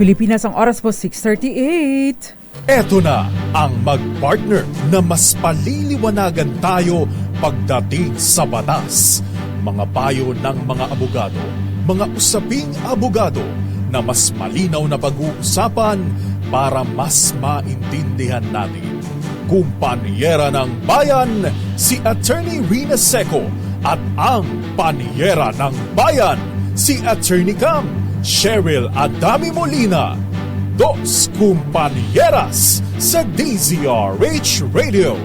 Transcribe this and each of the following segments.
Pilipinas, ang oras po 6:38. Eto na ang mag-partner na mas paliliwanagan tayo pagdating sa batas. Mga payo ng mga abogado, mga usaping abogado na mas malinaw na pag-uusapan para mas maintindihan natin. Kumpanyera ng Bayan, si Attorney Rina Seco at ang Panyera ng Bayan, si Attorney Cam, Cheryl Adami Molina. Dos Kumpanieras sa DZRH Radio,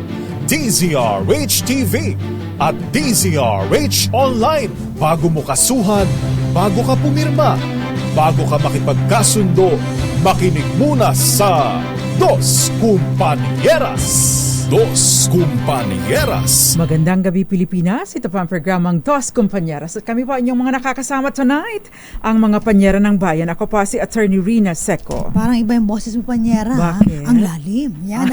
DZRH TV at DZRH Online. Bago mo kasuhan, bago ka pumirma, bago ka makipagkasundo, makinig muna sa Dos Kumpanieras. Dos Kumpanieras. Magandang gabi Pilipinas, ito pa ang programang Dos Kumpanieras at kami po inyong mga nakakasama tonight, ang mga panyera ng bayan. Ako pa si Attorney Rina Seco. Parang iba yung boses mo, panyera. Bakit? Ang lalim. Yan.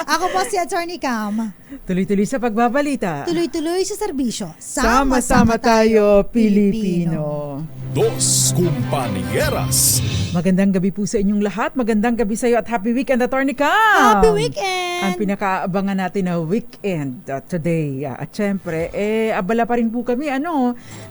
Ako po si Attorney Cam. Tuloy-tuloy sa pagbabalita. Tuloy-tuloy sa serbisyo. Sama-sama tayo, Pilipino. Dos Kumpanieras. Magandang gabi po sa inyong lahat. Magandang gabi sa iyo at happy weekend, Attorney Cam. Happy weekend! Ang pinakaabangan natin na weekend today. At syempre, abala pa rin po kami,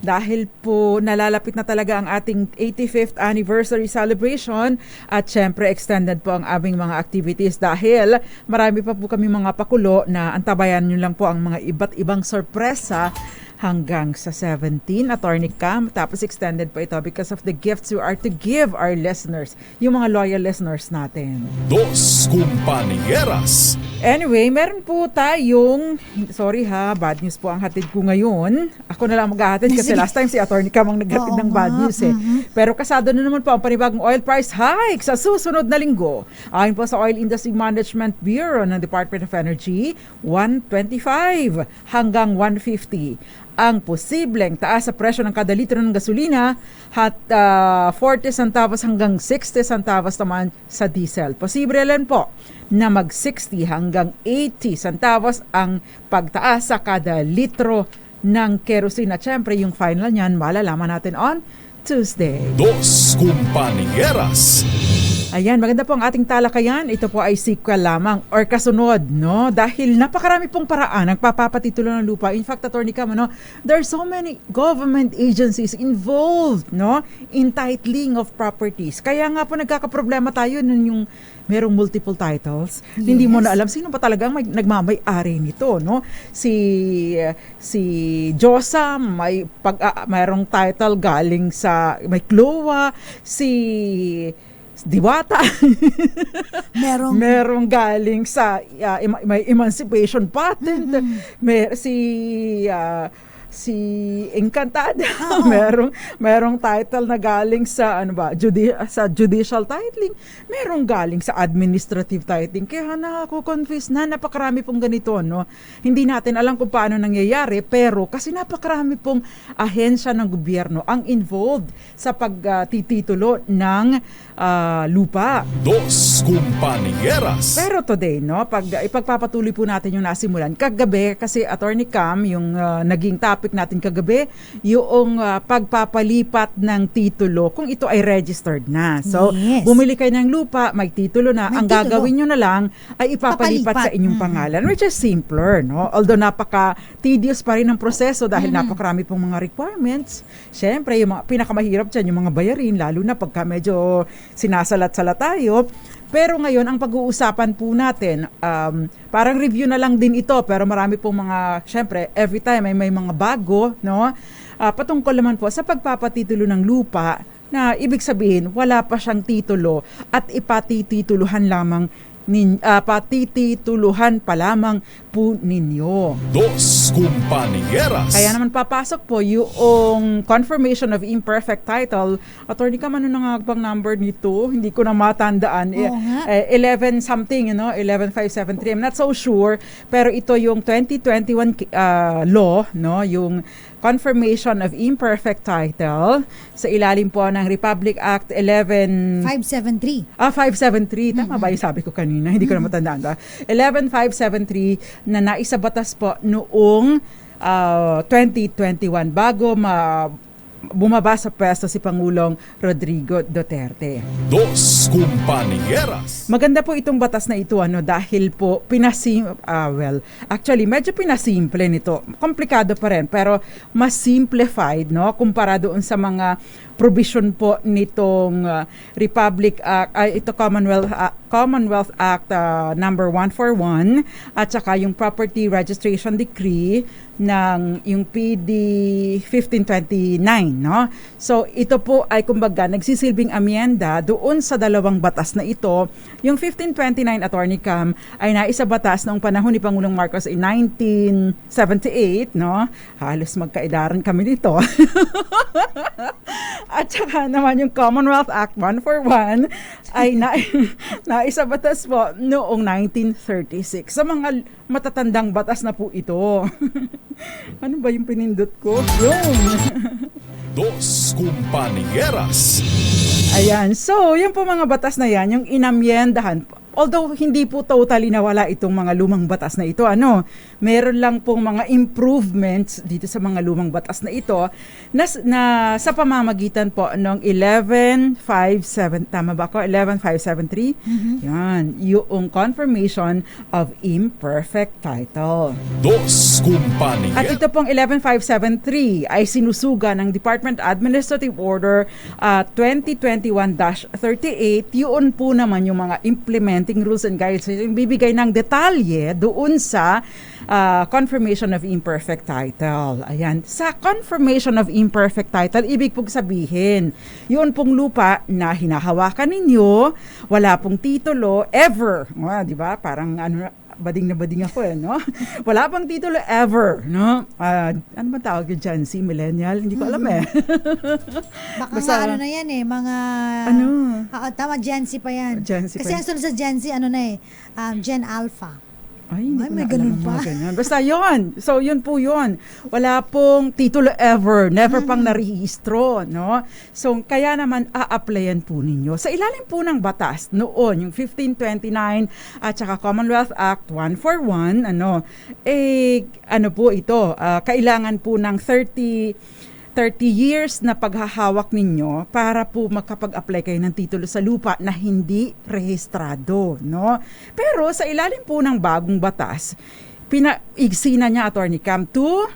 dahil po nalalapit na talaga ang ating 85th anniversary celebration at syempre extended po ang aming mga activities dahil marami pa po kami mga pakulo na antabayan nyo lang po ang mga iba't ibang sorpresa hanggang sa 17, Attorney Cam. Tapos extended pa ito because of the gifts we are to give our listeners, yung mga loyal listeners natin. Dos Kumpanieras. Anyway, meron po tayong, bad news po ang hatid ko ngayon. Ako na lang maghahatid kasi last time si Attorney Cam ang naghatid ng bad news Pero kasado na naman po ang panibagong oil price hike sa susunod na linggo. Ayon po sa Oil Industry Management Bureau ng Department of Energy, 125 hanggang 150 ang posibleng taas sa presyo ng kada litro ng gasolina at 40 centavos hanggang 60 centavos naman sa diesel. Posible rin po na mag 60 hanggang 80 centavos ang pagtaas sa kada litro ng kerosene. At syempre yung final niyan malalaman natin on Tuesday. Dos Kumpanieras. Ayan, maganda po ang ating talakayan. Ito po ay sequel lamang or kasunod, Dahil napakarami pong paraan ang papapatitulo ng lupa. In fact, Attorney Cam, there are so many government agencies involved, in titling of properties. Kaya nga po nagkakaproblema tayo nun yung merong multiple titles. Yes. Hindi mo na alam sino ba talagang nagmamay-ari nito, Si Josa, mayroong title galing sa may CLOA, si Diwata. merong galing sa may emancipation patent. Si Encantada. merong title na galing sa sa judicial titling. Merong galing sa administrative titling. Kaya nakako-confuse na napakarami pong ganito, Hindi natin alam kung paano nangyayari, pero kasi napakarami pong ahensya ng gobyerno ang involved sa pagtititulo ng lupa. Dos Kumpanieras. Pero today, ipagpapatuloy po natin yung nasimulan. Kagabi, kasi Attorney Cam, yung naging topic natin kagabi, yung pagpapalipat ng titulo kung ito ay registered na. So, bumili kayo ng lupa, may titulo na. Ang gagawin nyo na lang ay ipapalipat sa inyong pangalan, which is simpler, Although napaka-tedious pa rin ang proseso dahil napakarami pong mga requirements. Siyempre, yung mga pinakamahirap dyan, yung mga bayarin, lalo na pagka medyo sinasalat-salat tayo. Pero ngayon, ang pag-uusapan po natin, parang review na lang din ito, pero marami pong mga, syempre, every time ay may mga bago, patungkol naman po sa pagpapatitulo ng lupa na ibig sabihin, wala pa siyang titulo at ipatitituluhan lamang patitituluhan pa lamang po ninyo. Dos Kumpanieras. Kaya naman papasok po yung confirmation of imperfect title. Attorney Cam, ano na nga bang number nito? Hindi ko na matandaan. 11 something, 11573. I'm not so sure. Pero ito yung 2021 law, yung confirmation of imperfect title sa ilalim po ng Republic Act 573. 573. Tama ba yung sabi ko kanina? Hindi ko na matandaan ba? 11573 na naisabatas po noong 2021 bago bumaba sa pwesto si Pangulong Rodrigo Duterte. Dos Compañeras. Maganda po itong batas na ito dahil po actually medyo pinasimple nito. Komplikado pa rin pero mas simplified kumpara doon sa mga provision po nitong Commonwealth Act number 141 at saka yung Property Registration Decree ng yung PD 1529, So ito po ay kumbaga nagsisilbing amyenda doon sa dalawang batas na ito. Yung 1529 Attorney Cam ay naisabatas noong panahon ni Pangulong Marcos in 1978, Halos magkaedaran kami nito. At saka naman yung Commonwealth Act 141 ay naisabatas po noong 1936. Sa mga matatandang batas na po ito. Ano ba yung pinindot ko? Yung Dos Compañeras. Ayan. So, yung po mga batas na yan, yung inamyendahan. Although hindi po totally nawala itong mga lumang batas na ito, meron lang pong mga improvements dito sa mga lumang batas na ito na sa pamamagitan po ng 11573, tama ba ako? 11573. Yan, yung confirmation of imperfect title. Dos Compañeras. At ito pong 11573 ay sinusuga ng Department Administrative Order 2021-38. Yun po naman yung mga implementing rules and guidelines, yung bibigay ng detalye doon sa confirmation of imperfect title. Ayan. Sa confirmation of imperfect title, ibig pong sabihin, yun pong lupa na hinahawakan ninyo, wala pong titulo, ever. Di ba? Parang bading na bading ako Wala pang titulo ever, ano ba tawag yung Gen Z, millennial? Hindi ko alam Baka Basta, na yan mga tama, Gen Z pa yan. Gen Z Kasi pa ang sunod sa Gen Z, Gen Alpha. Ay, hindi Ay, ko may na ganun alam pa. mga ganyan. Basta yun. So, yun po yun. Wala pong titulo ever. Never pang narehistro, So, kaya naman a-applyan po ninyo. Sa ilalim po ng batas, noon, yung 1529 at saka Commonwealth Act 141, po ito, kailangan po ng 30 years na paghahawak ninyo para po makapag-apply kayo ng titulo sa lupa na hindi rehistrado, Pero sa ilalim po ng bagong batas, pinaigsi na niya, Attorney Cam, to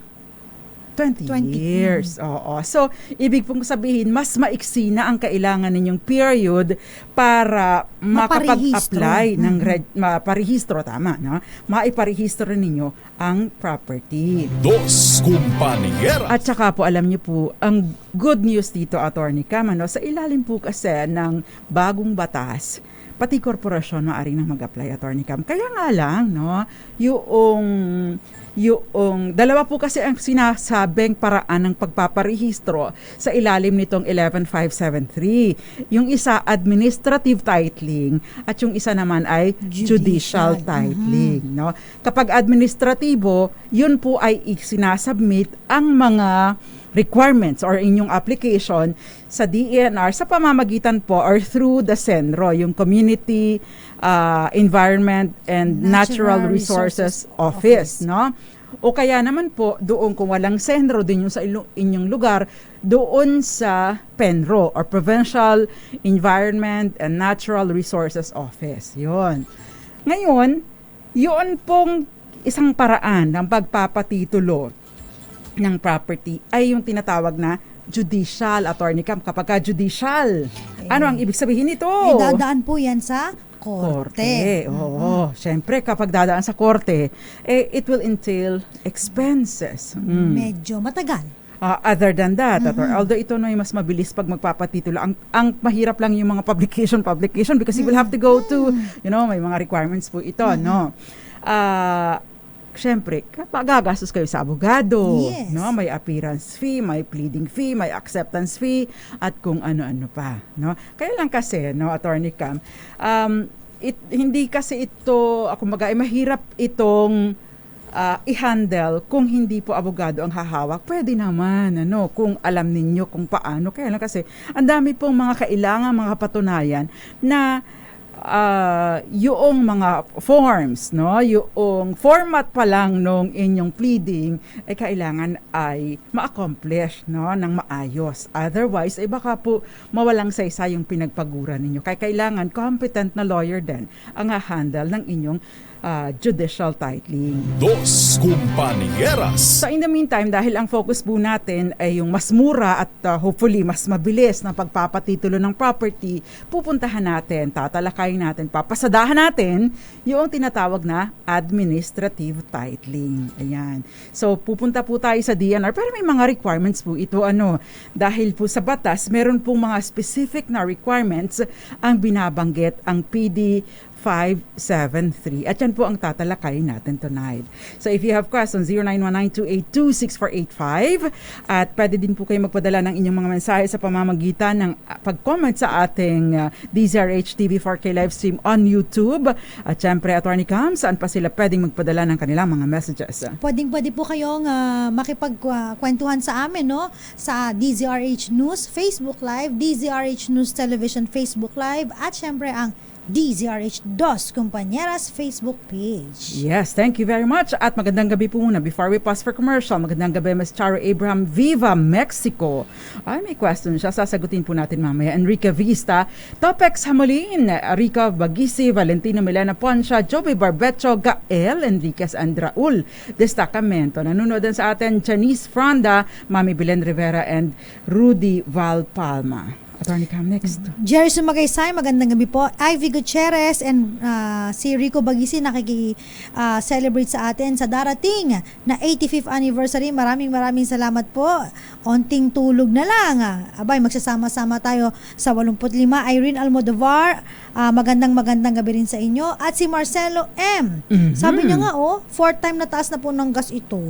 20 years. Oo. So, ibig pong sabihin, mas maiksi na ang kailangan ninyong period para makapag-apply ng maparehistro, tama, maiparehistro ninyo ang property. Dos Compañeras. At saka po, alam niyo po, ang good news dito, Attorney Cam, sa ilalim po kasi ng bagong batas, pati korporasyon maaari na mag-apply, Attorney Cam. Kaya nga lang, yung dalawa po kasi ang sinasabing paraan ng pagpaparehistro sa ilalim nitong 11573. Yung isa, administrative titling, at yung isa naman ay judicial titling. Kapag administratibo, yun po ay sinasubmit ang mga requirements or inyong application sa DENR sa pamamagitan po or through the CENRO, yung Community Environment and Natural Resources Office, O kaya naman po, doon kung walang CENRO din yung sa inyong lugar, doon sa PENRO or Provincial Environment and Natural Resources Office. Yun. Ngayon, yun pong isang paraan ng pagpapatitulo ng property ay yung tinatawag na judicial, Attorney Cam. Kapag judicial, ano ang ibig sabihin nito? Dadaan po yan sa korte. Oo. Siyempre, kapag dadaan sa korte, it will entail expenses. Medyo matagal. Other than that, although ito na mas mabilis pag magpapatitulo, ang mahirap lang yung mga publication because you will have to go to, may mga requirements po ito, Siyempre, gagastos kayo sa abogado, Yes. May appearance fee, may pleading fee, may acceptance fee, at kung ano-ano pa, Kaya lang kasi, Attorney Cam, hindi kasi ito, mahirap itong i-handle kung hindi po abogado ang hahawak. Pwede naman, kung alam ninyo kung paano. Kaya lang kasi, ang dami pong mga kailangan, mga patunayan na yung mga forms, no, yung format pa lang nung inyong pleading ay kailangan ay ma-accomplish, no, ng maayos. Otherwise, ay baka po mawalang saysay yung pinagpaguran ninyo. Kaya kailangan competent na lawyer din ang handle ng inyong judicial titling. Dos Compañeras. So in the meantime, dahil ang focus po natin ay yung mas mura at hopefully mas mabilis na pagpapatitulo ng property, pupuntahan natin, tatalakayin natin, papasadahan natin yung tinatawag na administrative titling. Ayan. So pupunta po tayo sa DNR, pero may mga requirements po ito. Dahil po sa batas, meron pong mga specific na requirements ang binabanggit ang PD 573. At yan po ang tatalakayin natin tonight. So if you have questions, 0919-282-6485. At pwede din po kayo magpadala ng inyong mga mensahe sa pamamagitan ng pag-comment sa ating DZRH TV 4K live stream on YouTube. At syempre, Attorney Cam, saan pa sila pwedeng magpadala ng kanilang mga messages? Pwede po kayong makipagkwentuhan sa amin, no? Sa DZRH News Facebook Live, DZRH News Television Facebook Live, at syempre ang DZRH Dos Compañeras Facebook page. Yes, thank you very much. At magandang gabi po muna before we pause for commercial. Magandang gabi, Ms. Charo Abraham, Viva Mexico. Ay, may question siya. Sasagutin po natin mamaya. Enrique Vista, Topex Hamolin, Rica Bagisi, Valentino Milena Poncia, Joby Barbecho, Gael Enriquez and Raul Destacamento. Nanonood din sa atin, Janice Fronda, Mami Belen Rivera, and Rudy Valpalma. Attorney Cam, next. Jerry Sumagaysay, magandang gabi po. Ivy Gutierrez and si Rico Bagisi nakiki-celebrate sa atin sa darating na 85th anniversary. Maraming salamat po. Onting tulog na lang. Abay, magsasama-sama tayo sa 85. Irene Almodovar, magandang gabi rin sa inyo. At si Marcelo M. Sabi niya nga, 4th time na taas na po ng gas ito.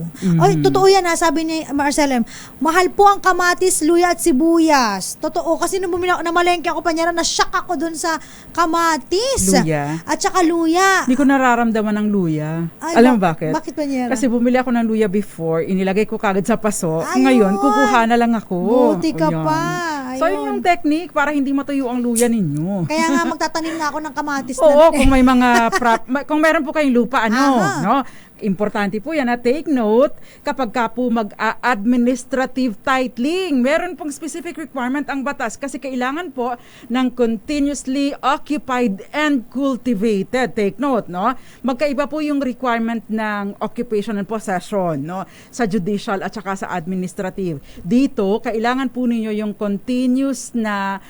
Ay, totoo yan sabi ni Marcelo M. Mahal po ang kamatis, luya at sibuyas. Totoo, kasi nung bumili ako, namalengke ako pa niya, na-shock ako dun sa kamatis. Luya. At saka luya. Hindi ko nararamdaman ng luya. Ay, Alam mo bakit? Bakit pa niya? Kasi bumili ako ng luya before, inilagay ko kagad sa paso. Ayun. Ngayon, kukuha na lang ako. Buti ka Ayan. pa. So, yun yung technique para hindi matuyo ang luya ninyo. Kaya nga magtatanim na ako ng kamatis Oo, na rin. kung may mga kung meron po kayong lupa, Aha. no? Importante po yan, take note, kapag ka po mag-administrative titling, meron pong specific requirement ang batas kasi kailangan po ng continuously occupied and cultivated. Take note, no? Magkaiba po yung requirement ng occupation and possession, no? Sa judicial at saka sa administrative. Dito, kailangan po ninyo yung continuous na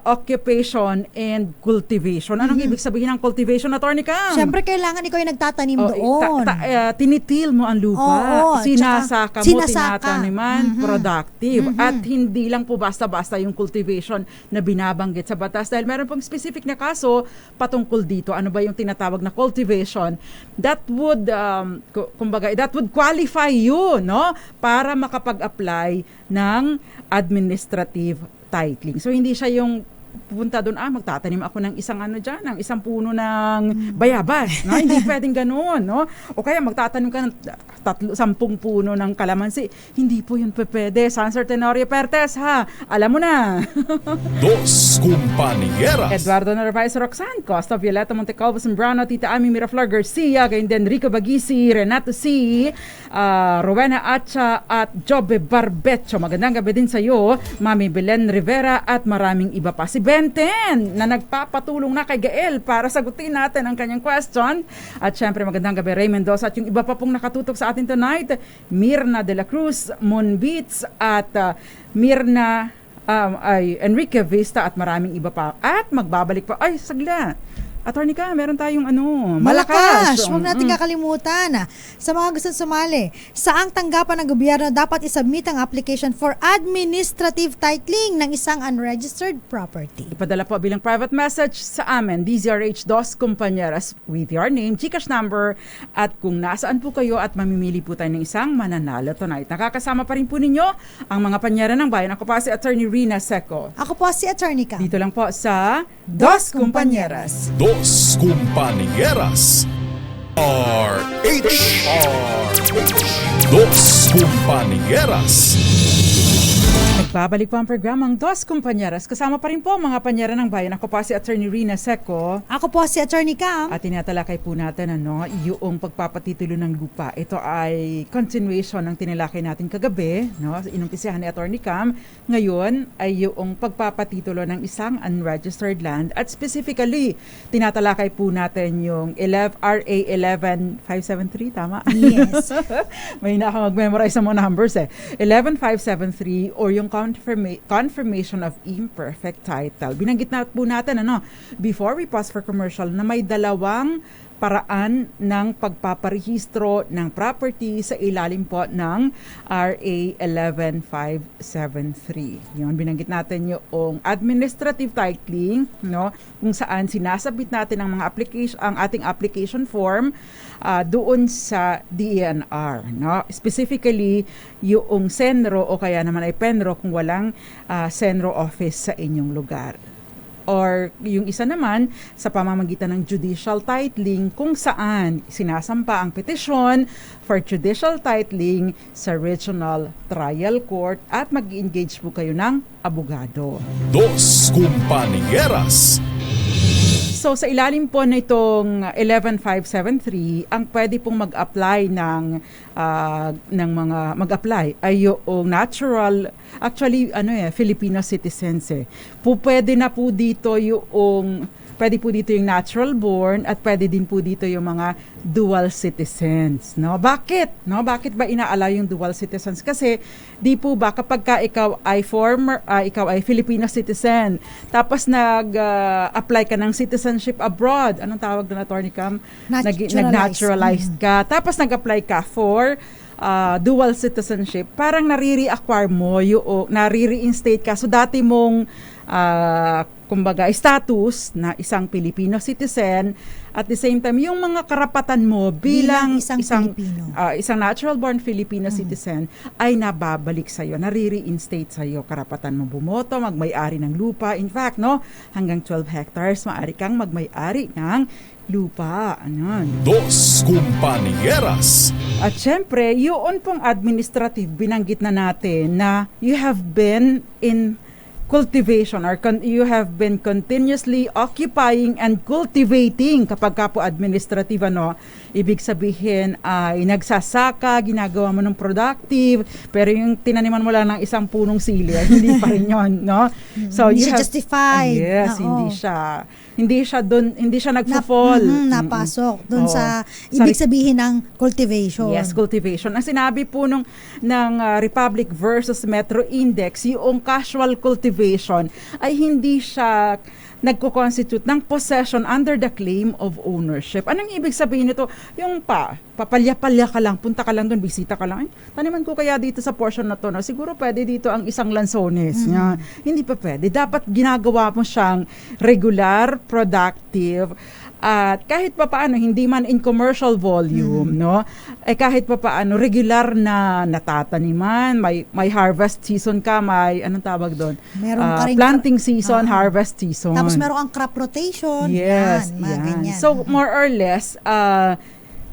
occupation and cultivation. Anong ibig sabihin ng cultivation, Attorney Cam? Siyempre, kailangan ikaw yung nagtatanim doon. Tinitil mo ang lupa, Oo, sinasaka mo, sinasaka. tinataniman, productive. At hindi lang po basta-basta yung cultivation na binabanggit sa batas. Dahil meron pong specific na kaso patungkol dito. Ano ba yung tinatawag na cultivation? That would, that would qualify you, no? Para makapag-apply ng administrative titling. So, hindi siya yung pupunta doon, magtatanim ako ng isang ng isang puno ng bayabas, no? Hindi pwedeng ganoon, no? O kaya magtatanim ka ng 10 puno ng kalamansi. Hindi po yun pwede. Sansar Tenorio Pertes, ha? Alam mo na. Dos Compañeras. Eduardo Narvaez, Roxanne Costa, Violeta Montecalvo, Sembrano, Tita Ami Miraflor Garcia, gayon din Rico Bagisi, Renato C, Rowena Acha at Jobe Barbecho. Magandang gabi din sa iyo, Mami Belen Rivera at maraming iba pa. Si Benten na nagpapatulong na kay Gael para sagutin natin ang kanyang question. At syempre magandang gabi Ray Mendoza at yung iba pa pong nakatutok sa atin tonight, Mirna de la Cruz, Monbits at Mirna Enrique Vista at maraming iba pa. At magbabalik pa. Ay, sagla. Attorney ka, meron tayong Malakas. Huwag natin kakalimutan. Sa mga gusto sumali, saang tanggapan ng gobyerno dapat isubmit ang application for administrative titling ng isang unregistered property. Ipadala po bilang private message sa amin, DZRH Dos Compañeras with your name, Gcash number, at kung nasaan po kayo at mamimili po tayo ng isang mananalo tonight. Nakakasama pa rin po ninyo ang mga panyera ng bayan. Ako pa si Attorney Rina Seco. Ako po si Attorney Cam. Dito lang po sa Dos Compañeras. Dos Compañeras. RH. Dos Compañeras. Babalik po ang programang Dos Kumpanyeras. Kasama pa rin po mga panyera ng bayan. Ako pa si Attorney Rina Seco. Ako po si Attorney Cam. At tinatalakay po natin yung pagpapatitulo ng lupa. Ito ay continuation ng tinilakay natin kagabi. Inumpisahan ni Attorney Cam. Ngayon ay yung pagpapatitulo ng isang unregistered land. At specifically, tinatalakay po natin yung RA 11573. Tama? Yes. May na ako mag-memorize ng mga numbers 11573 or yung confirmation of imperfect title. Binanggit na po natin before we pause for commercial na may dalawang paraan ng pagpaparehistro ng property sa ilalim po ng RA 11573. Yun, binanggit natin yung administrative titling, kung saan sinasabit natin ang ating application form doon sa DENR, specifically yung Senro o kaya naman ay Penro kung walang Senro office sa inyong lugar. Or yung isa naman sa pamamagitan ng judicial titling kung saan sinasampa ang petisyon for judicial titling sa Regional Trial Court at mag-engage po kayo ng abogado. Dos Compañeras. So sa ilalim po nitong 11573, ang pwede pong mag-apply ng mga mag-apply ay yung natural, actually Filipino citizens pwede na po dito pwede po dito yung natural born at pwede din po dito yung mga dual citizens. Bakit? Bakit ba inaala yung dual citizens? Kasi di po ba kapag ka ikaw ay Filipino citizen, tapos nag-apply ka ng citizenship abroad, anong tawag doon, Attorney Cam? Nag-naturalized ka. Tapos nag-apply ka for dual citizenship, parang nare-reacquire mo nare-reinstate ka. So dati mong kumbaga status na isang Filipino citizen, at the same time yung mga karapatan mo bilang isang natural born Filipino citizen ay nababalik sa iyo, nare-reinstate sa iyo. Karapatan mo bumoto, magmay-ari ng lupa. In fact, hanggang 12 hectares maaari kang magmay-ari ng lupa. Dos Compañeras. At syempre, yun pong administrative, binanggit na natin na you have been in cultivation or you have been continuously occupying and cultivating. Kapag ka po administrative, ibig sabihin ay nagsasaka, ginagawa mo ng productive, pero yung tinaniman mo lang ng isang punong sili, hindi pa rin yun, So hindi siya justified. Yes, hindi siya nagfo-fall. Napasok doon sa ibig sabihin ng cultivation. Yes, cultivation. Ang sinabi po ng Republic versus Metro Index, yung casual cultivation ay hindi siya nagko-constitute ng possession under the claim of ownership. Anong ibig sabihin nito? Yung papalya-palya ka lang, punta ka lang doon, bisita ka lang. Taniman ko kaya dito sa portion na to, siguro pwede dito ang isang lansones. Hindi pa pwede. Dapat ginagawa mo siyang regular, productive, at kahit pa paano, hindi man in commercial volume, kahit pa paano, regular na natataniman, may harvest season ka, may, anong tawag doon? Planting season, harvest season. Tapos meron kang crop rotation. Yes, yan. So, more or less,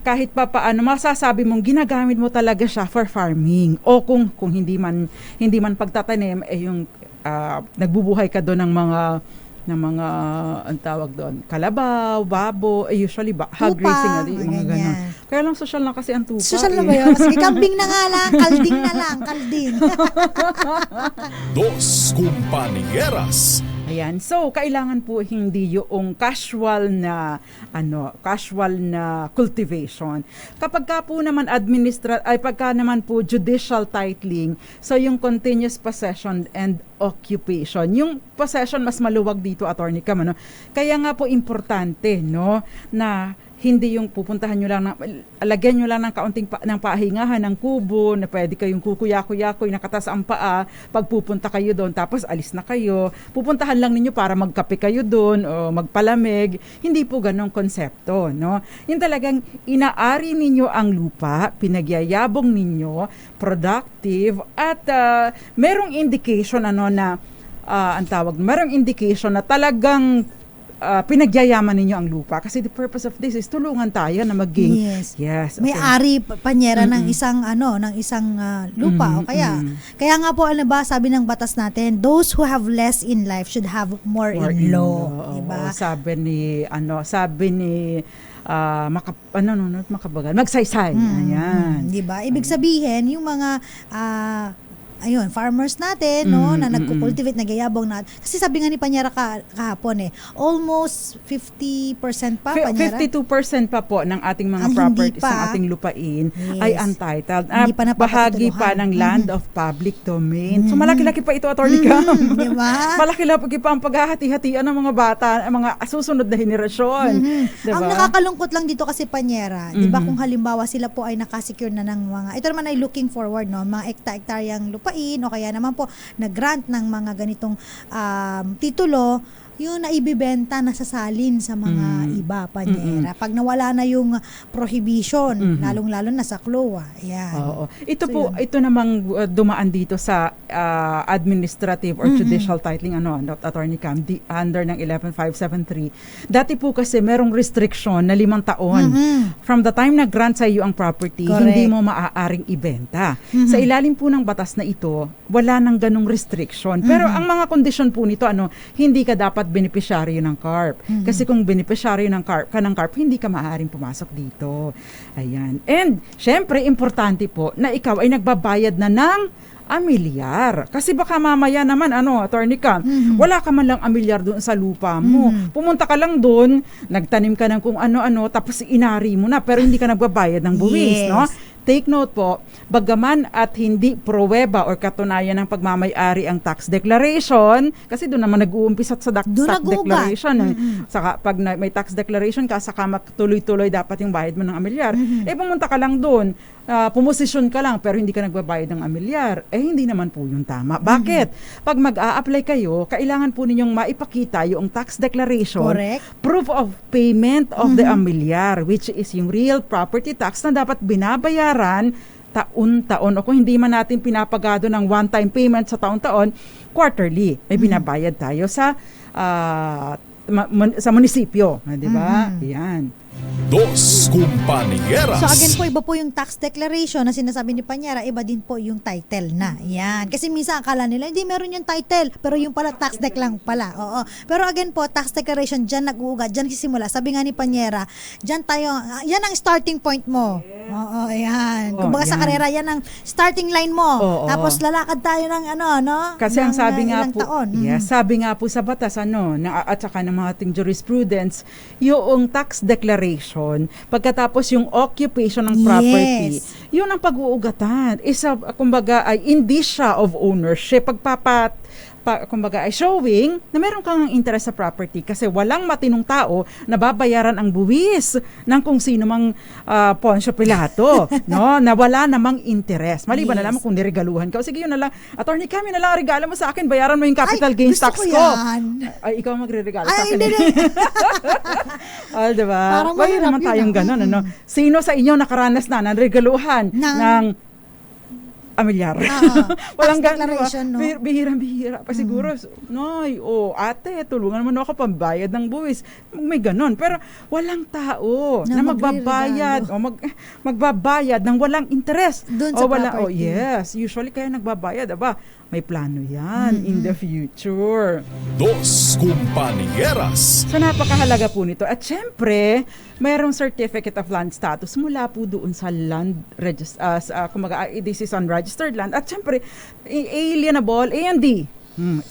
kahit pa paano, masasabi mong ginagamit mo talaga siya for farming. O kung hindi man pagtatanim, yung nagbubuhay ka doon ng mga ang tawag doon, kalabaw, babo, usually hog racing, mga ganun. Kaya lang social lang kasi ang tupa. Social na ba yun? Sige, kambing na nga lang, kalding. Dos Compañeras. Ayan. So, kailangan po hindi yung casual na cultivation. Kapag ka po naman pagka naman po judicial titling, so yung continuous possession and occupation. Yung possession mas maluwag dito, Attorney Cam, Kaya nga po importante, na hindi yung pupuntahan nyo lang, alagyan nyo lang ng kaunting ng pahingahan, ng kubo, na pwede kayong kukuya-kuya-kuy, nakatas ang paa, pagpupunta kayo doon, tapos alis na kayo. Pupuntahan lang ninyo para magkape kayo doon, o magpalamig. Hindi po ganong konsepto, Yung talagang inaari ninyo ang lupa, pinagyayabong ninyo, productive, at merong indication, merong indication na talagang pinagyayaman ninyo ang lupa. Kasi the purpose of this is tulungan tayo na maging Yes. okay. May-ari panyera ng isang lupa o kaya nga po sabi ng batas natin, those who have less in life should have more in law, diba? Oo, sabi ni makabagal, magsaysay. Ayan. Diba? Ibig sabihin, yung mga farmers natin, na nagko-cultivate, nagyayabong natin. Kasi sabi nga ni Panyera kahapon almost 50% pa, Panyera? 52% pa po ng ating mga Ang properties, hindi pa. ng ating lupain Yes. ay untitled. Hindi pa Bahagi pa ng land of public domain. So malaki-laki pa ito, Attorney Cam. Diba? Malaki-laki pa ang paghahati-hatian ng mga bata, mga susunod na henerasyon. Diba? Ang nakakalungkot lang dito kasi, Panyera, di ba, kung halimbawa sila po ay nakasecure na ng mga, ito naman ay looking forward, mga ekta-ektaryang lupain o kaya naman po nag-grant ng mga ganitong titulo, yung naibibenta, nasasalin sa mga iba, Panyera. Pag nawala na yung prohibition, lalong-lalo na sa CLOA. Ayan. Oo. Ito namang dumaan dito sa administrative or judicial titling, Attorney Cam, under ng 11573. Dati po kasi merong restriction na 5 taon. From the time na grant sa iyo ang property, Correct. hindi mo maaaring ibenta. Sa ilalim po ng batas na ito, wala nang ganong restriction. Pero ang mga kondisyon po nito, hindi ka dapat beneficiaryo ng CARP. Kasi kung beneficiaryo ng CARP, hindi ka maaaring pumasok dito. Ayan. And, syempre, importante po na ikaw ay nagbabayad na ng amilyar. Kasi baka mamaya naman, Attorney Cam, wala ka man lang amilyar doon sa lupa mo. Pumunta ka lang doon, nagtanim ka ng kung ano-ano, tapos inari mo na, pero hindi ka nagbabayad ng buwis, Yes. no? Take note po, bagaman at hindi pruweba or katunayan ng pagmamay-ari ang tax declaration, kasi doon naman nag-uumpisa sa tax declaration. Saka pag may tax declaration ka, saka tuloy-tuloy dapat yung bayad mo ng amilyar. Pumunta ka lang doon, pumosisyon ka lang, pero hindi ka nagbabayad ng amilyar. Hindi naman po yung tama. Bakit? Pag mag-a-apply kayo, kailangan po ninyong maipakita yung tax declaration, Correct. proof of payment of the amilyar, which is yung real property tax na dapat binabayaran taon-taon, o kung hindi man natin pinapagado ng one-time payment sa taon-taon, quarterly. May binabayad tayo sa munisipyo, di ba? Yan. Dos Compañeras. So again po, iba po yung tax declaration na sinasabi ni Panyera, iba din po yung title na. Yan. Kasi minsan akala nila, hindi meron yung title, pero yung pala tax dec lang pala. Oo. Pero again po, tax declaration, dyan nag-uugat, dyan nagsisimula. Sabi nga ni Panyera, dyan tayo, yan ang starting point mo. Oo, yan. Kumbaga sa karera, yan ang starting line mo. Tapos lalakad tayo ng Kasi ang sabi nga po, taon. sabi nga po sa batas, at saka ng mga ating jurisprudence, yung tax declaration, pagkatapos yung occupation ng property, yun ang pag-uugatan. Kumbaga ay indicia of ownership, kumbaga ay showing na meron kang interest sa property kasi walang matinong tao na babayaran ang buwis ng kung sino mang Poncio Pilato, no? Na wala namang interest. Maliban na lamang kung niregaluhan ka. O sige, yun na lang. Attorney Cam, yun na lang ang regalo mo sa akin. Bayaran mo yung capital gains tax ko. Ay, ikaw magre-regalo sa akin. Diba? Parang Bayan naman tayong ganun, Sino sa inyo nakaranas na ng regaluhan ng amilyar? Walang declaration, no? Bihirang-bihira pa siguro. Ate, tulungan mo na ako pambayad ng buwis. May ganon. Pero walang tao na magbabayad o magbabayad ng walang interest. Doon sa property. Yes. Usually kaya nagbabayad. May plano yan in the future. Dos Compañeras. So napakahalaga po nito. At syempre, mayroong certificate of land status mula po doon sa land this is unregistered land. At syempre, alienable, A&D.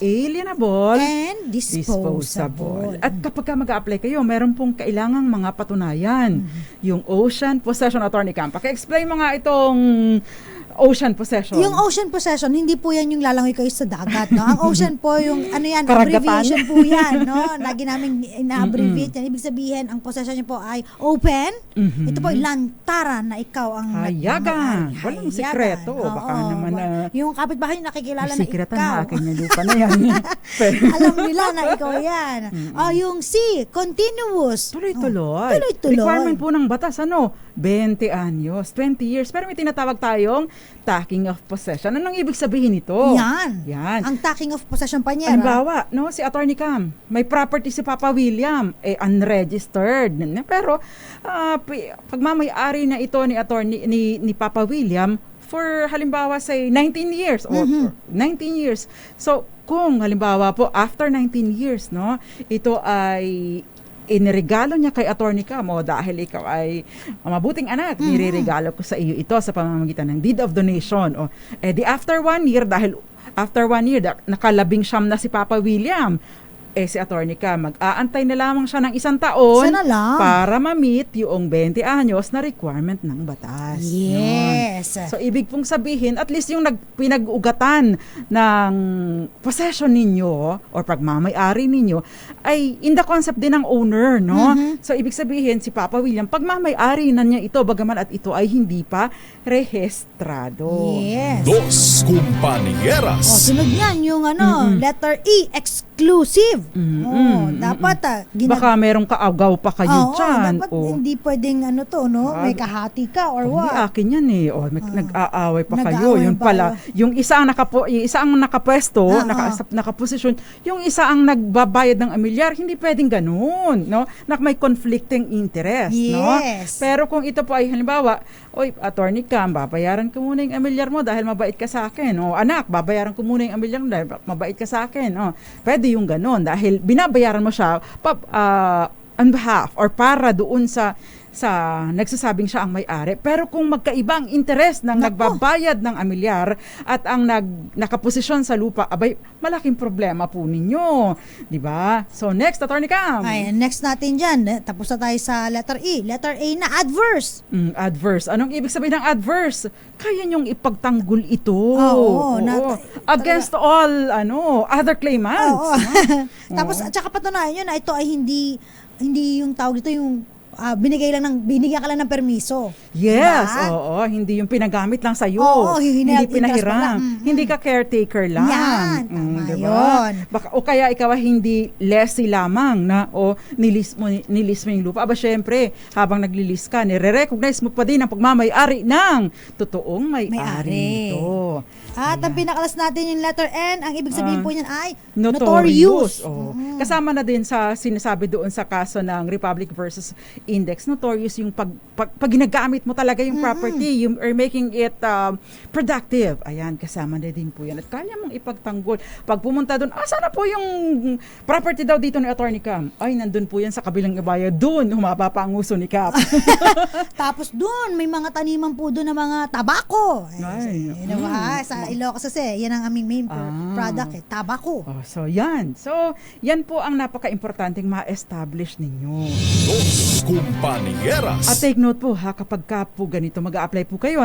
Alienable and disposable. At kapag mag-a-apply kayo, meron pong kailangang mga patunayan. Yung ocean possession, Attorney Cam. Paki-explain mo nga itong ocean possession. Yung ocean possession, hindi po yan yung lalangoy kayo sa dagat, no? Ang ocean po yung, Karagatan? abbreviation po yan, no? Lagi namin ina-abbreviate yan. Ibig sabihin, ang possession niyo po ay open. Ito po, lantaran na ikaw ang hayagan. Walang sikreto. Baka naman yung kapitbahay nakikilala na sikretan ikaw. na aking lupa na yan. Alam nila na ikaw yan. Yung C, continuous. Tuloy-tuloy. Tuloy-tuloy. Requirement po ng batas, 20 anyos, 20 years. Pero may tinatawag tayong taking of possession. Anong ibig sabihin nito? Yan. Ang taking of possession pa niya. Halimbawa, no, si Attorney Cam, may property si Papa William, unregistered. Pero pagmamay-ari na ito ni Attorney ni Papa William for halimbawa say 19 years or 19 years. So, kung halimbawa po after 19 years, no, ito ay iniregalo niya kay Attorney Cam, dahil ikaw ay mabuting anak, nireregalo ko sa iyo ito sa pamamagitan ng deed of donation. Di after 1 year, dahil after 1 year, nakalabing-siyam na si Papa William, si Attorney Cam, mag-aantay na lamang siya ng 1 taon Sana lang. para ma-meet yung 20 anyos na requirement ng batas. Yes. Yun. So, ibig pong sabihin, at least yung pinag-ugatan ng possession ninyo or pagmamay-ari ninyo ay in the concept din ng owner, no? So, ibig sabihin, si Papa William, pagmamay-ari na niya ito, bagaman at ito ay hindi pa rehistrado. Yes. Dos Compañeras. Sunod yan yung letter E, exclusive. Dapat baka merong kaagaw pa kayo dyan. Dapat hindi pwedeng may kahati ka or what. Hindi akin yan nag-aaway pa kayo. Nag-aaway Yun pa pala. Yung isa ang nakapwesto, nakaposisyon, yung isa ang nagbabayad ng amilyar, hindi pwedeng ganun, no? May conflicting interest, no? Yes. Pero kung ito po ay halimbawa, Attorney Cam, babayaran ko muna yung amilyar mo dahil mabait ka sa akin. Anak, babayaran ko muna yung amilyar mo dahil mabait ka sa akin. Pwede yung ganun dahil binabayaran mo siya on behalf or para doon sa nagsasabing siya ang may-ari. Pero kung magkaiba ang interest ng nagbabayad ng amilyar at ang nakaposisyon sa lupa, malaking problema po ninyo. Diba? So next, Attorney Cam. Next natin dyan. Tapos na tayo sa letter E. Letter A na adverse. Adverse. Anong ibig sabihin ng adverse? Kaya niyong ipagtanggol ito. Against all other claimants. Tapos, at saka patunayan nyo na ito ay hindi yung tawag dito yung binigyan ka lang ng permiso. Yes, diba? Hindi yung pinagamit lang sa iyo. Hindi pinahiram. Hindi ka caretaker lang. Yan, tama diba? yun. O kaya ikaw hindi lessee lamang na nilis mo yung lupa. Syempre, habang naglilis ka, nire-recognize mo pa din ang pagmamay-ari ng totoong may-ari nito. At ang pinakalas natin yung letter N, ang ibig sabihin po niyan ay notorious. Kasama na din sa sinasabi doon sa kaso ng Republic versus Index, notorious yung pag ginagamit mo talaga yung property, you are making it productive. Ayan, kasama na din po yan. At kaya mong ipagtanggol. Pag pumunta doon, sana po yung property daw dito ni Attorney Cam? Nandun po yan sa kabilang ibaya. Doon, humaba pa ang uso ni Cap. Tapos doon, may mga taniman po doon ng mga tabako. Sa Ilocos kasi, yan ang aming main product, tabako. So yan po ang napaka-importanteng ma-establish ninyo. Dos Compañeras. At take note po kapag ka po ganito mag-a-apply po kayo,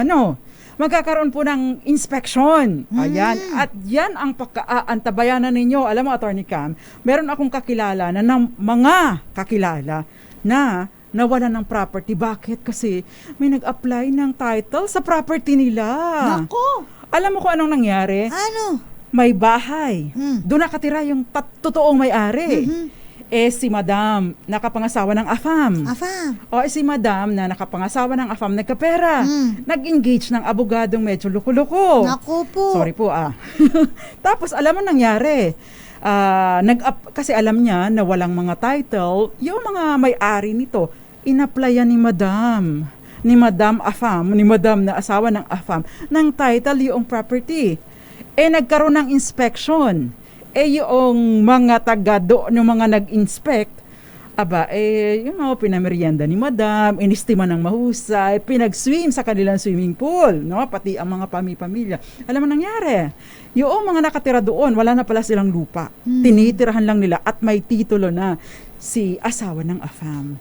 magkakaroon po ng inspection. Ayan. At yan ang pagkaantabayanan ninyo. Alam mo, Attorney Cam, meron akong kakilala mga kakilala na nawalan ng property. Bakit? Kasi may nag-apply ng title sa property nila. Nako! Alam mo kung anong nangyari? Ano? May bahay. Doon nakatira yung totoong may-ari. Si Madam, nakapangasawa ng AFAM. Si Madam na nakapangasawa ng AFAM, nagkapera. Nag-engage ng abogadong medyo loko-loko. Naku po. Sorry po Tapos alam mo nangyari, kasi alam niya na walang mga title, yung mga may-ari nito, in-applyan ni Madam AFAM, ni Madam na asawa ng AFAM, ng title yung property. Nagkaroon ng inspection. Yung mga yung mga nag-inspect, pinamerienda ni Madam, inistima ng mahusay, pinag-swim sa kanilang swimming pool, pati ang mga pamilya. Alam mo nangyari? Yung mga nakatira doon, wala na pala silang lupa. Tinitirahan lang nila at may titulo na si asawa ng AFAM.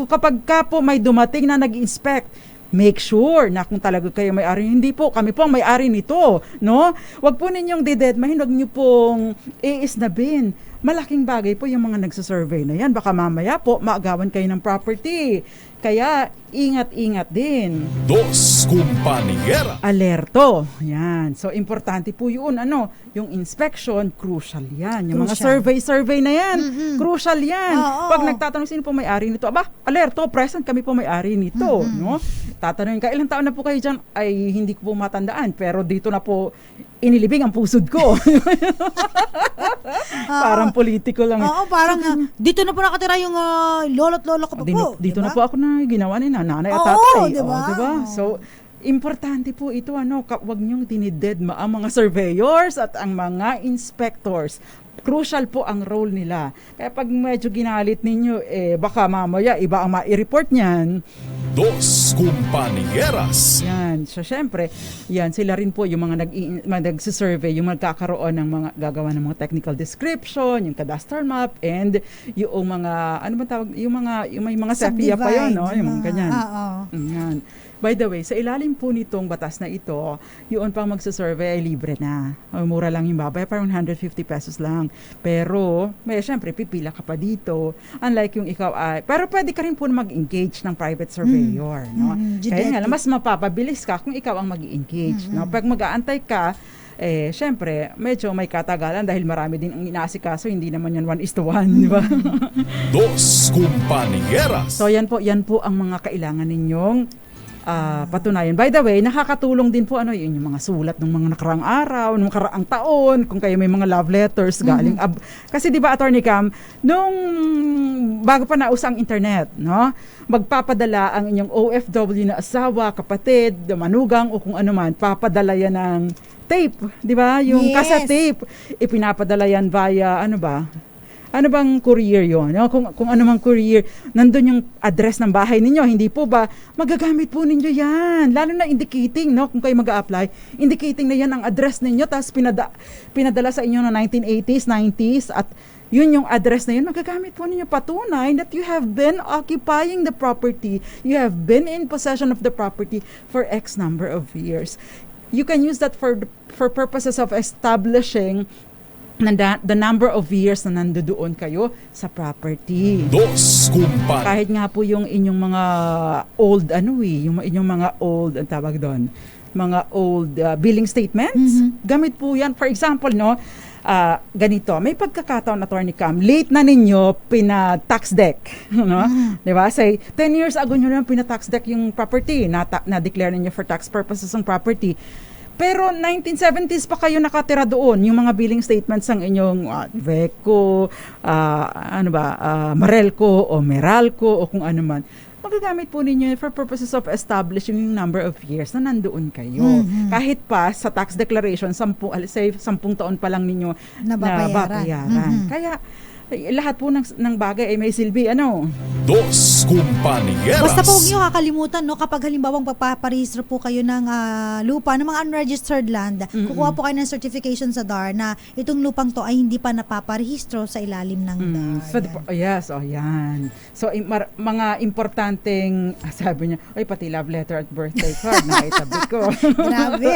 Kapag po may dumating na nag-inspect, make sure na kung talaga kayo may-ari. Hindi po, kami po ang may-ari nito. Huwag po ninyong didedmahin, huwag niyo pong iisnabin. malaking bagay po yung mga nagsasurvey na yan. Baka mamaya po maagawan kayo ng property. Kaya ingat-ingat din. Dos Compañeras. Alerto. Yan. So, importante po yun. Yung inspection, crucial yan. Yung mga Crucial. survey na yan. Crucial yan. Oo. Pag nagtatanong sino po may-ari nito, alerto, present kami po may-ari nito. No? Tatanungin ka, ilang taon na po kayo dyan? Ay, hindi ko po matandaan. Pero dito na po, inilibing ang pusod ko. Parang politiko lang. Oo, parang dito na po nakatira yung lolo't lolo ko pa po. Dito diba? na po ako na ginawa ni nanay at Oo, tatay. diba? Diba? So, importante po ito, wag niyong dinidedma ang mga surveyors at ang mga inspectors. Crucial po ang role nila. Kaya pag medyo ginalit ninyo, baka mamaya iba ang ma-report niyan. Dos Compañeras. Yan. So, syempre, yan, sila rin po yung mga nagsisurvey, yung magkakaroon ng mga, gagawa ng mga technical description, yung cadastral map, and yung mga, ano ba tawag, may mga sepia pa yun, no? Yung mga ganyan. Oo. Yan. By the way, sa ilalim po nitong batas na ito, yun pang magsasurvey ay libre na. Mura lang yung babay, parang 150 pesos lang. Pero, syempre, pipila ka pa dito. Unlike yung ikaw ay, pero pwede ka rin po mag-engage ng private surveyor. No? Kaya nga, mas mapapabilis ka kung ikaw ang mag-engage. No? Pag mag-aantay ka, syempre, medyo may katagalan dahil marami din ang inaasikaso, hindi naman yan 1:1, di ba? Dos Compañeras. So, yan po ang mga kailangan ninyong patunayan. By the way, nakakatulong din po yun yung mga sulat ng mga nakaraang araw, ng nakaraang taon, kung kayo may mga love letters galing kasi 'di ba, Attorney Cam, nung bago pa nausang internet, no? Magpapadala ang inyong OFW na asawa, kapatid, manugang o kung ano man, papadala yan ng tape, 'di ba? Yung Yes. cassette tape, ipinapadala yan via ano bang courier yun? No? Kung ano mang courier, nandun yung address ng bahay ninyo, hindi po ba? Magagamit po ninyo yan. Lalo na indicating, no? Kung kayo mag-a-apply, indicating na yan ang address ninyo, tapos pinadala sa inyo no 1980s, 90s, at yun yung address na yun, magagamit po ninyo patunay that you have been occupying the property, you have been in possession of the property for X number of years. You can use that for purposes of establishing the number of years na nandoon kayo sa property. Dos Compañeras. Kahit nga po yung inyong mga old, yung inyong mga old, ang tawag doon, mga old billing statements, gamit po yan. For example, no, ganito, may pagkakataon, Attorney Cam, late na ninyo pina-tax deck, no? Diba? Say, 10 years ago nyo lang pina-tax deck yung property, na-declare ninyo for tax purposes ang property. Pero 1970s pa kayo nakatira doon, yung mga billing statements ng inyong Veco, Marelco o Meralco o kung ano man. Magagamit po ninyo for purposes of establishing yung number of years na nandoon kayo. Kahit pa sa tax declaration, 10 taon pa lang ninyo nababayaran. Kaya lahat po ng bagay ay may silbi. Dos Compañeras. Basta po huwag niyo kakalimutan, no, kapag halimbawang pagpaparehistro po kayo ng lupa, ng mga unregistered land, kukuha po kayo ng certification sa DAR na itong lupang to ay hindi pa napaparehistro sa ilalim ng DAR. So, yes, yan. So, mga importanteng, sabi niya, pati love letter at birthday card, naitabi ko. Grabe,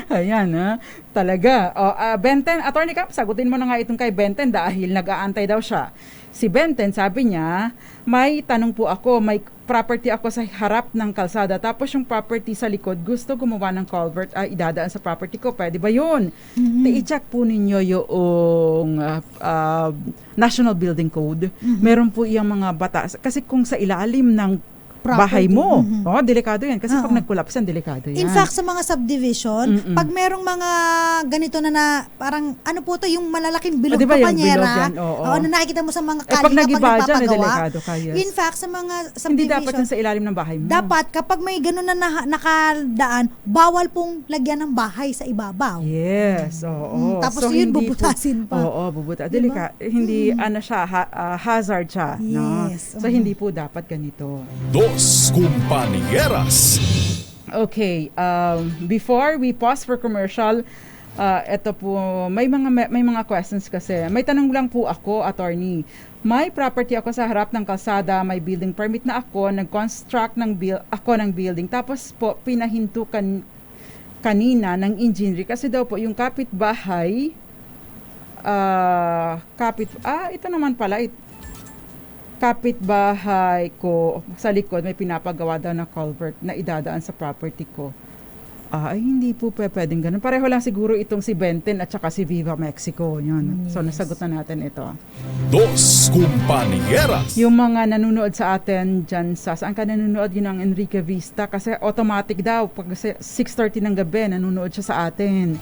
Ayan, talaga. Benten, Attorney Cap, sagutin mo na nga itong kay Benten dahil nag-aantay daw siya. Si Benten, sabi niya, may tanong po ako, may property ako sa harap ng kalsada, tapos yung property sa likod, gusto gumawa ng culvert, idadaan sa property ko, pwede ba yun? I-check po ninyo yung National Building Code. Meron po yung mga batas. Kasi kung sa ilalim ng bahay mo, delikado yan. Kasi pag nag-collapse yan, delikado yan. In fact, sa mga subdivision, pag merong mga ganito na parang, ano po to, yung malalaking bilog diba na yung panyera, bilog yan? Oo. na nakikita mo sa mga pag kalye nag-iba kapag dyan, nagpapagawa. delikado ka, yes. In fact, sa mga Hindi dapat subdivision, yan sa ilalim ng bahay mo. dapat kapag may ganun na nakadaan, bawal pong lagyan ng bahay sa ibabaw. Yes, oo. Tapos yun, hindi bubutasin pa. Oo, bubutasin. Hindi, hazard siya. No? Yes, So, hindi po dapat ganito. Dos Compañeras. Okay, before we pause for commercial, ito po, may mga questions kasi. May tanong lang po ako, attorney. May property ako sa harap ng kalsada, may building permit na ako, nag-construct ako ng building. Tapos po, pinahinto kanina ng engineer kasi daw po yung kapitbahay ito naman pala, kapitbahay ko sa likod may pinapagawa daw na culvert na idadaan sa property ko. Ay, hindi po pwedeng ganun. Pareho lang siguro itong si Benten at saka si Viva Mexico. Yun. So, nasagot na natin ito. Dos Compañeras. Yung mga nanonood sa atin dyan saan ka nanonood? Yun ang Enrique Vista. Kasi automatic daw. Pag 6:30 ng gabi, nanonood siya sa atin.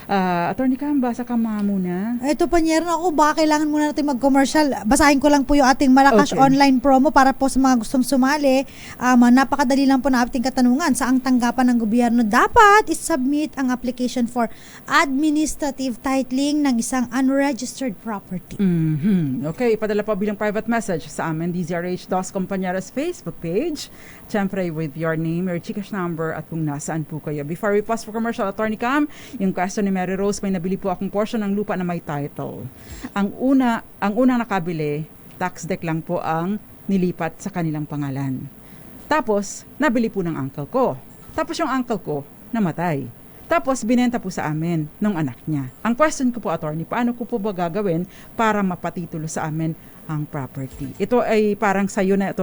Attorney Cam, basa ka muna. Ito Panyero, ako baka kailangan muna natin mag-commercial. Basahin ko lang po yung ating Malakas Okay. online promo para po sa mga gustong sumali. Napakadali lang po na ating katanungan. Saang tanggapan ng gobyerno dapat is-submit ang application for administrative titling ng isang unregistered property. Okay, ipadala po bilang private message sa amin, DZRH Dos Compañeras Facebook page. Siyempre, with your name, your Gcash number, at kung nasaan po kayo. Before we pause for commercial, Attorney Cam, yung question ni Mary Rose, may nabili po akong portion ng lupa na may title. Ang unang nakabili, tax deck lang po ang nilipat sa kanilang pangalan. Tapos, nabili po ng uncle ko. Tapos yung uncle ko, namatay. Tapos, binenta po sa amin ng anak niya. Ang question ko po, attorney, paano ko po ba gagawin para mapatitulo sa amin ang property? Ito ay parang sayo na ito,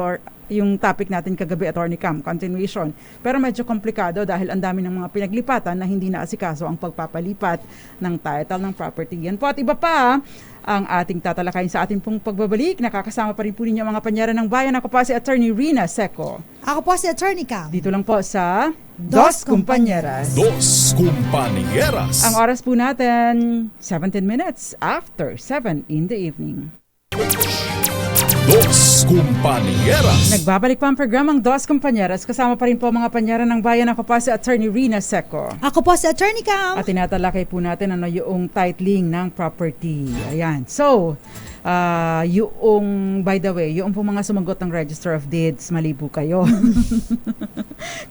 yung topic natin kagabi, Attorney Cam, continuation. Pero medyo komplikado dahil ang dami ng mga pinaglipatan na hindi naasikaso ang pagpapalipat ng title ng property. Yan po at iba pa ang ating tatalakayin sa ating pong pagbabalik. Nakakasama pa rin po ninyo ang mga panyaran ng bayan. Ako pa si Attorney Rina Seco. Ako po si Attorney Cam. Dito lang po sa Dos Compañeras. Dos Compañeras. Ang oras po natin, 17 minutes after 7 in the evening. Dos Compañeras. Nagbabalik pa ang programang Dos Compañeras. Kasama pa rin po ang mga panyaran ng bayan. Ako pa si Attorney Rina Seco. Ako po si Attorney Cam. At tinatalakay po natin ano yung titling ng property. Ayan. So, yung, by the way, yung po mga sumagot ng Register of Deeds, mali po kayo.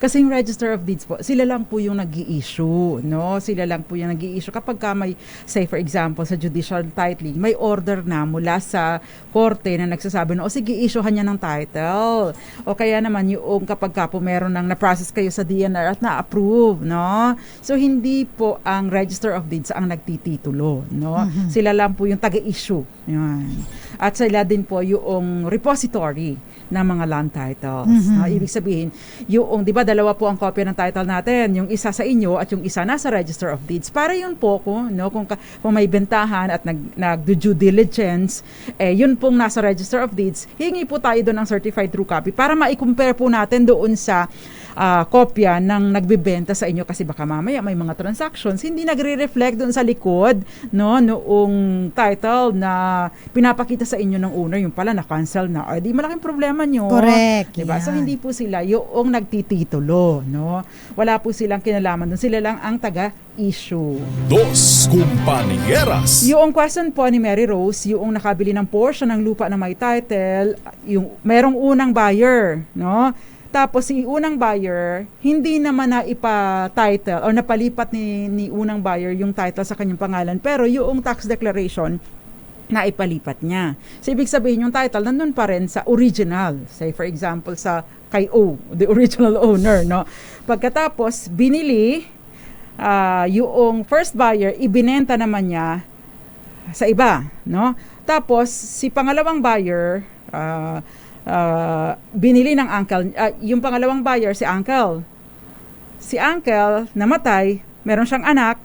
Kasi yung Register of Deeds po, sila lang po yung nag-i-issue, no? Sila lang po yung nag-i-issue. Kapag ka may, say for example, sa judicial titling, may order na mula sa korte na nagsasabi na, o sige, issuehan niya ng title. O kaya naman yung kapag ka po meron ng na-process kayo sa DNR at na-approve, no? So, hindi po ang Register of Deeds ang nagtititulo, no? Sila lang po yung taga-issue. Yan. At sila din po yung repository ng mga land titles. Ibig sabihin, yung, di ba, dalawa po ang kopya ng title natin, yung isa sa inyo at yung isa nasa Register of Deeds. Para yun po, kung may bentahan at nag-due diligence, yun pong nasa Register of Deeds, hingi po tayo doon ng certified true copy para ma-compare po natin doon sa kopya ng nagbebenta sa inyo kasi baka mamaya may mga transactions hindi nagre-reflect doon sa likod noong title na pinapakita sa inyo ng owner, yung pala na-cancel na, di malaking problema nyo. Correct. Diba? Yan. So hindi po sila yung nagtititulo, no? Wala po silang kinalaman doon, sila lang ang taga-issue. Dos Compañeras. Yung question po ni Mary Rose, yung nakabili ng portion ng lupa na may title, yung merong unang buyer, no? Tapos si unang buyer, hindi naman na ipa-title o napalipat ni unang buyer yung title sa kanyang pangalan, pero yung tax declaration na ipalipat niya. So ibig sabihin yung title nandun pa rin sa original. Say for example sa kay O, the original owner, no? Pagkatapos binili yung first buyer, ibinenta naman niya sa iba, no? Tapos si pangalawang buyer binili ng uncle, yung pangalawang buyer si uncle. Si uncle namatay, meron siyang anak,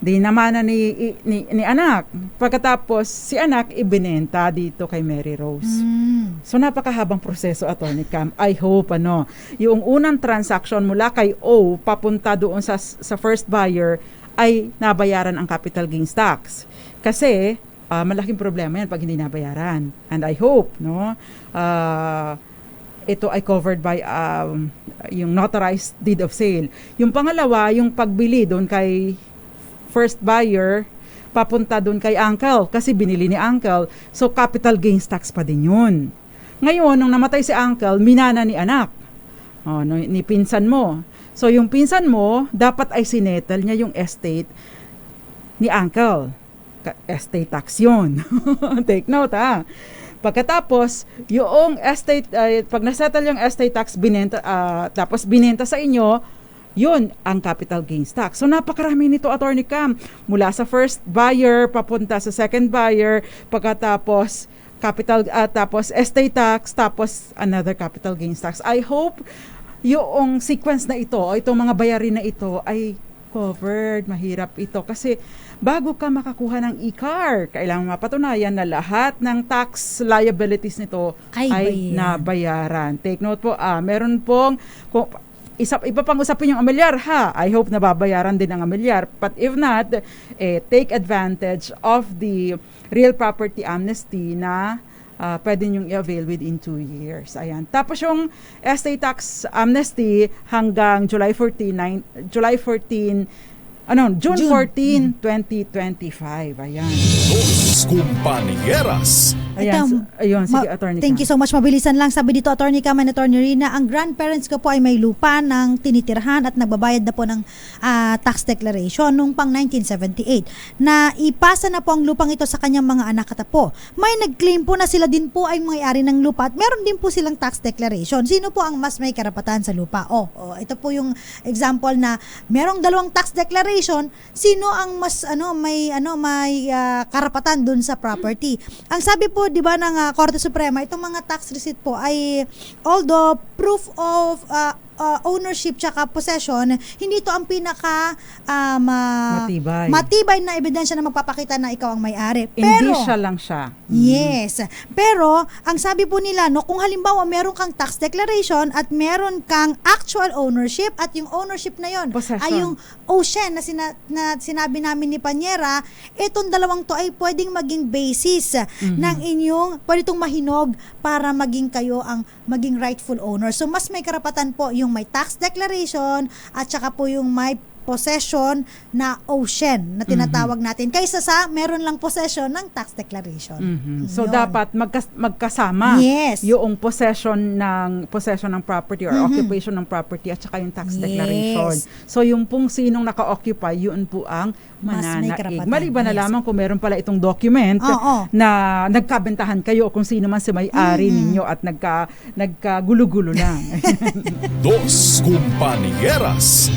di naman ni anak. Pagkatapos si anak ibinenta dito kay Mary Rose. So napakahabang proseso, Attorney Cam. I hope yung unang transaction mula kay O papunta doon sa first buyer ay nabayaran ang capital gains tax. Kasi malaking problema yan pag hindi nabayaran. And I hope, ito ay covered by yung notarized deed of sale. Yung pangalawa, yung pagbili doon kay first buyer, papunta doon kay uncle kasi binili ni uncle. So, capital gains tax pa din yun. Ngayon, nung namatay si uncle, minana ni anak. Ni pinsan mo. So, yung pinsan mo, dapat ay sinettle niya yung estate ni uncle. Estate tax yun. Take note, Pagkatapos, yung estate, pag nasettle yung estate tax, tapos binenta sa inyo, yun ang capital gains tax. So napakarami nito, Attorney Cam, mula sa first buyer papunta sa second buyer, pagkatapos capital tapos estate tax, tapos another capital gains tax. I hope yung sequence na ito o itong mga bayarin na ito ay covered. Mahirap ito kasi bago ka makakuha ng e-car, kailangan mapatunayan na lahat ng tax liabilities nito ay nabayaran. Take note po, meron pong iba pang usapin yung amilyar, ha? I hope nababayaran din ang amilyar. But if not, take advantage of the real property amnesty na pwede nyong i-avail within 2 years. Ayan. Tapos yung estate tax amnesty hanggang June 14, 2025. Ayan. Dos Compañeras. Ayan, ayun, sige, Attorney Thank Cam. you so much. Mabilisan lang. Sabi dito, Attorney Cam and Attorney Rina, ang grandparents ko po ay may lupa ng tinitirhan at nagbabayad na po ng tax declaration nung pang 1978. Na ipasa na po ang lupang ito sa kanyang mga anak at apo. May nag-claim po na sila din po ay may-ari ng lupa at meron din po silang tax declaration. Sino po ang mas may karapatan sa lupa? Ito po yung example na merong dalawang tax declaration. Sino ang mas may karapatan dun sa property? Ang sabi po, 'di ba, ng Korte Suprema, itong mga tax receipt po ay although proof of ownership tsaka possession, hindi ito ang pinaka matibay na ebidensya na magpapakita na ikaw ang may-ari. Hindi siya lang siya. Yes. Pero, ang sabi po nila, kung halimbawa meron kang tax declaration at meron kang actual ownership at yung ownership na yon ay yung ocean na sinabi namin ni Panyera, itong dalawang to ay pwedeng maging basis ng inyong, pwede itong mahinog para maging kayo ang maging rightful owner. So, mas may karapatan po yung may tax declaration at saka po yung may possession na ocean na tinatawag natin kaysa sa meron lang possession ng tax declaration. So Yun. dapat magkasama Yes. yung possession ng property or occupation ng property at saka yung tax declaration. So yung pong sinong naka-occupy, yun po ang Mas may mananaig. karapatan. Maliban na Yes. lamang kung meron pala itong document Oo. na nagkabentahan kayo kung sino man si may-ari ninyo at nagkagulo-gulo lang. Dos Compañeras.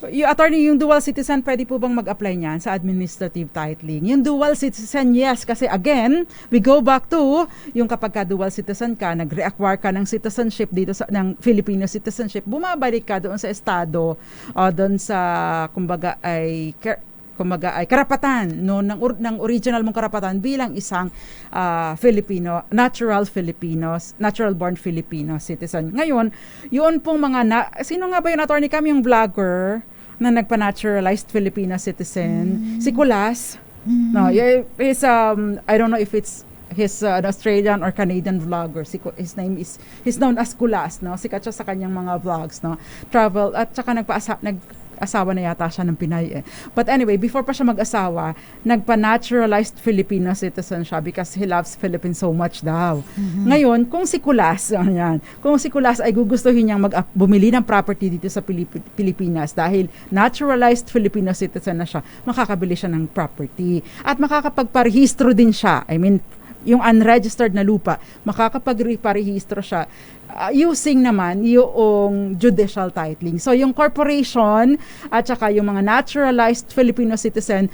Yung attorney, yung dual citizen, pwede po bang mag-apply niyan sa administrative titling? Yung dual citizen, yes. Kasi again, we go back to yung kapag ka dual citizen ka, nag-reacquire ka ng citizenship dito ng Filipino citizenship, bumabalik ka doon sa estado o doon sa, kumbaga ay karapatan ng original mong karapatan bilang isang Filipino, natural born Filipino citizen. Ngayon, yun pong sino nga ba yun, Attorney Cam, yung vlogger na nagpa-naturalized Filipino citizen, si Kulas. No, he's I don't know if it's his an Australian or Canadian vlogger. He's known as Kulas, no? Sikat siya sa kanyang mga vlogs, no? Travel at saka asawa na yata siya ng Pinay. But anyway, before pa siya mag-asawa, nagpa-naturalized Filipino citizen siya because he loves Philippines so much daw. Ngayon, kung si Kulas ay gugustuhin niyang bumili ng property dito sa Pilipinas dahil naturalized Filipino citizen na siya, makakabili siya ng property. At makakapagparehistro din siya. I mean, yung unregistered na lupa, makakapagparehistro siya using naman yung judicial titling. So yung corporation at saka yung mga naturalized Filipino citizen,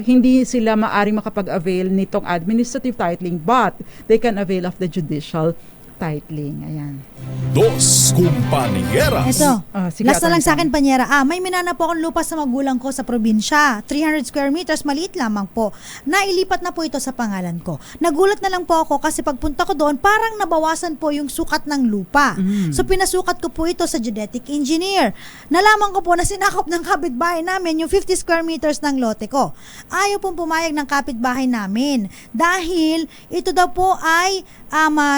hindi sila maaring makapag-avail nitong administrative titling, but they can avail of the judicial titling. Ayan. Dos Compañeras. Ito. Sige, Last na lang sa Atty. akin, Panyera. May minana po akong lupa sa magulang ko sa probinsya. 300 square meters, maliit lamang po. Nailipat na po ito sa pangalan ko. Nagulat na lang po ako kasi pagpunta ko doon, parang nabawasan po yung sukat ng lupa. So pinasukat ko po ito sa geodetic engineer. Nalaman ko po na sinakop ng kapitbahay namin yung 50 square meters ng lote ko. Ayaw pong pumayag ng kapitbahay namin dahil ito daw po ay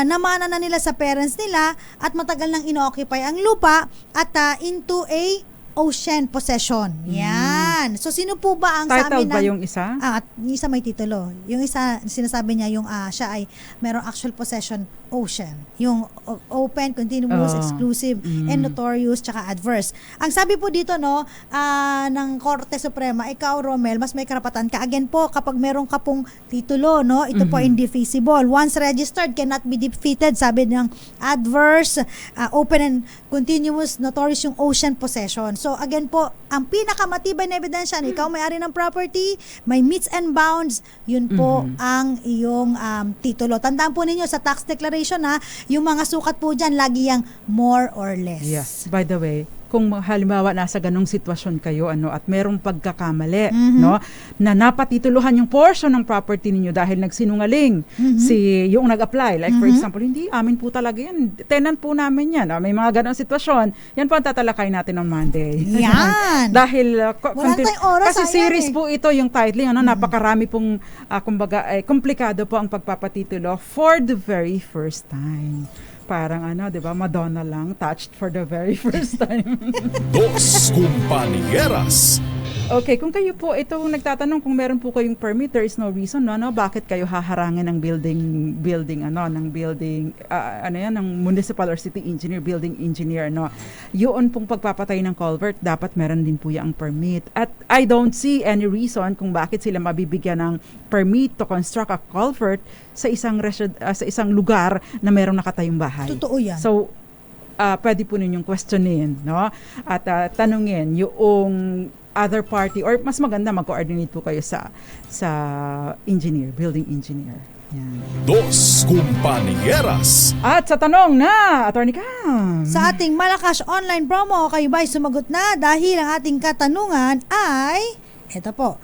namana na nila sa parents nila at matagal nang ino-occupy ang lupa at into a ocean possession. Yan. So, sino po ba ang sa Title amin ba ng- yung isa? At yung isa may titulo. Yung isa, sinasabi niya, yung siya ay merong actual possession ocean. Yung open, continuous, exclusive, and notorious, tsaka adverse. Ang sabi po dito, no, ng Korte Suprema, ikaw, Romel, mas may karapatan ka. Again po, kapag meron ka pong titulo, no, ito po indefeasible. Once registered, cannot be defeated. Sabi ng adverse, open and continuous, notorious yung ocean possession. So, again po, ang pinakamatibay na ebidensya, ikaw may-ari ng property, may meets and bounds, yun po ang iyong titulo. Tandaan po ninyo sa tax declaration, yung mga sukat po dyan, lagi yang more or less. Yes. By the way, kung halimbawa nasa ganong sitwasyon kayo at merong pagkakamali no na napatituluhan yung portion ng property ninyo dahil nagsinungaling si yung nag-apply, like for example, hindi amin po talaga yan, tenant po namin yan. May mga ganong sitwasyon, yan po ang tatalakay natin on Monday. Yan. Dahil Wala tayong oras, kasi sayang series eh. po ito yung titling, napakarami pong kumbaga komplikado po ang pagpapatitulo for the very first time. Parang 'di ba, Madonna lang touched for the very first time. Dos Compañeras. Okay, kung kayo po itong nagtatanong kung meron po kayong permit, there is no reason bakit kayo haharangin ng building ng municipal or city engineer, building engineer, Yun pong pagpapatay ng culvert, dapat meron din po yung permit. At I don't see any reason kung bakit sila mabibigyan ng permit to construct a culvert sa isang lugar na merong nakatayong bahay. Totoo yan. So, pwede po ninyong questionin, At tanungin yung other party, or mas maganda mag-coordinate po kayo sa engineer, building engineer. Yan. Dos Compañeras. At sa tanong na, Attorney Cam. Sa ating Malakas online promo, kayo ba'y sumagot na dahil ang ating katanungan ay, eto po,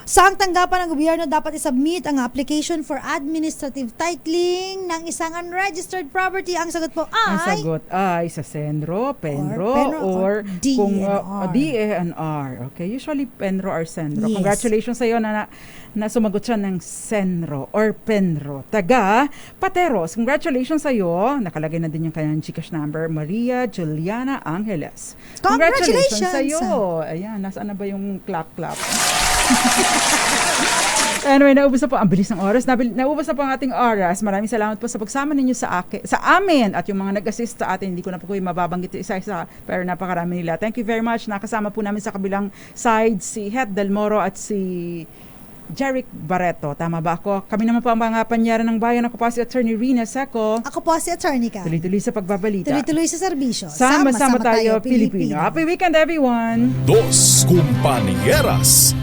saang tanggapan ng gobyerno dapat isubmit ang application for administrative titling ng isang unregistered property? Ang sagot po Ang ay sagot ay sa Senro, Penro, or DENR. DENR. Okay, usually Penro or Senro. Yes. Congratulations sa iyo na sumagot siya ng Senro or Penro. Taga Pateros. Congratulations sa iyo. Nakalagay na din yung kanyang Gcash number, Maria Juliana Angeles. Congratulations sa iyo. Ayan, nasaan na ba yung clap? Anyway, naubos na po. Ang bilis ng oras. Naubos na po ang ating oras. Maraming salamat po sa pagsama ninyo sa amin at yung mga nag-assist sa atin. Hindi ko na po mababanggit isa-isa, pero napakarami nila. Thank you very much. Nakasama po namin sa kabilang side si Het Del Moro at si Jeric Barreto. Tama ba ako? Kami naman po ang mga panyaran ng bayan. Ako po si Attorney Rina Seco. ako po si Attorney Ka. Tuloy-tuloy sa pagbabalita. Tuloy-tuloy sa serbisyo. Sama-sama tayo, Pilipino. Happy weekend, everyone! Dos Compañeras.